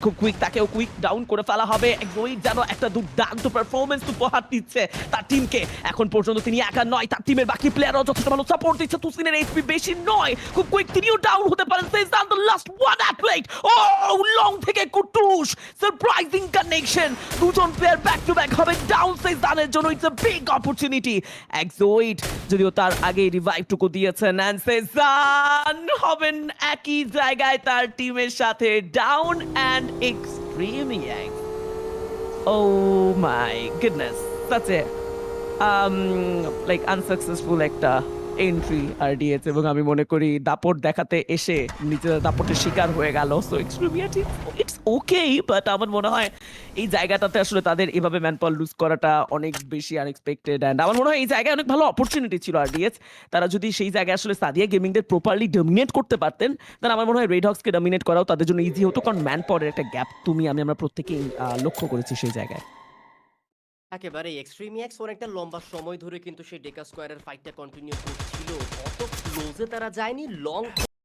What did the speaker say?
খুব কুইক, তাকেও quick down করে ফেলা হবে। এক্সোইড যেন একটা দুর্দান্ত পারফরমেন্স উপহার দিচ্ছে তার টিমকে। এখন পর্যন্ত তিনি একা নয়, তার টিমের বাকি প্লেয়াররাও যথেষ্ট ভালো সাপোর্ট দিচ্ছে। তুসিনের এইচপি বেশি নয়, খুব কুইক তিনিও ডাউন হতে পারেন। Sejan the last one athlete. ও লং থেকে কুটুস সারপ্রাইজিং কানেকশন, দুজন প্লেয়ার ব্যাক টু ব্যাক হবে ডাউন সেজানের জন্য। It's a big opportunity. এক্সোইড যদিও তার আগে রিভাইভটুকু দিয়েছেন, এন্ড সেজান হবেন একই জায়গায় তার টিমের সাথে down and extremely angst. Oh my goodness, such a like unsuccessful একটা এন্ট্রি আর দিয়েছে, এবং আমি মনে করি দাপট দেখাতে এসে নিজের দাপটের শিকার হয়ে গেল। সো এক্সট্রিমিয়াটি ইটস ওকে, বাট আমার মনে হয় এই জায়গাটাতে আসলে তাদের এভাবে ম্যানপাওয়ার লুজ করাটা অনেক বেশি আনএক্সপেক্টেড। অ্যান্ড আমার মনে হয় এই জায়গায় অনেক ভালো অপরচুনিটি ছিল আরডিএস। তারা যদি সেই জায়গায় আসলে সাদিয়া গেমিংদের প্রপারলি ডমিনেট করতে পারতেন, তাহলে আমার মনে হয় রেড হক্সকে ডমিনেট করাও তাদের জন্য ইজি হতো, কারণ ম্যানপাওয়ারের একটা গ্যাপ আমরা প্রত্যেকেই লক্ষ্য করেছি সেই জায়গায়। একেবারে এক্সট্রিমিয়াক্স অনেকটা লম্বা সময় ধরে কিন্তু সেই ডেকা স্কোয়ারের ফাইটটা কন্টিনিউ করছিল। অত ক্লোজে তারা যায়নি, লং